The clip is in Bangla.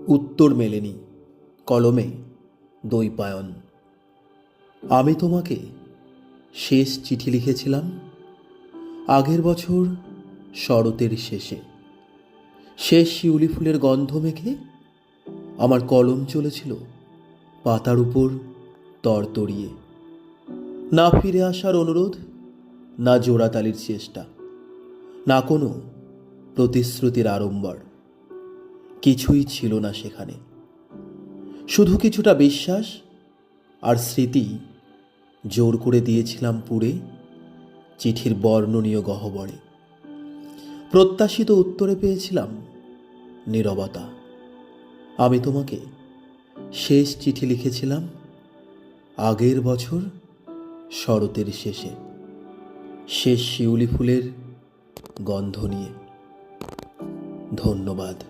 উত্তর মেলেনি, কলমে দ্বৈপায়ন। আমি তোমাকে শেষ চিঠি লিখেছিলাম আগের বছর শরতের শেষে। শেষ শিউলি ফুলের গন্ধ মেখে আমার কলম চলেছিল পাতার উপর তরতরিয়ে। না ফিরে আসার অনুরোধ, না জোড়াতালির চেষ্টা, না কোনো প্রতিশ্রুতির আড়ম্বর। কিছুই ছিল না সেখানে, শুধু কিছুটা বিশ্বাস আর স্মৃতি জোর করে দিয়েছিলাম পুড়ে চিঠির বর্ণনীয় গহ্বরে। প্রত্যাশিত উত্তরে পেয়েছিলাম নীরবতা। আমি তোমাকে শেষ চিঠি লিখেছিলাম আগের বছর শরতের শেষে, শেষ শিউলি ফুলের গন্ধ নিয়ে। ধন্যবাদ।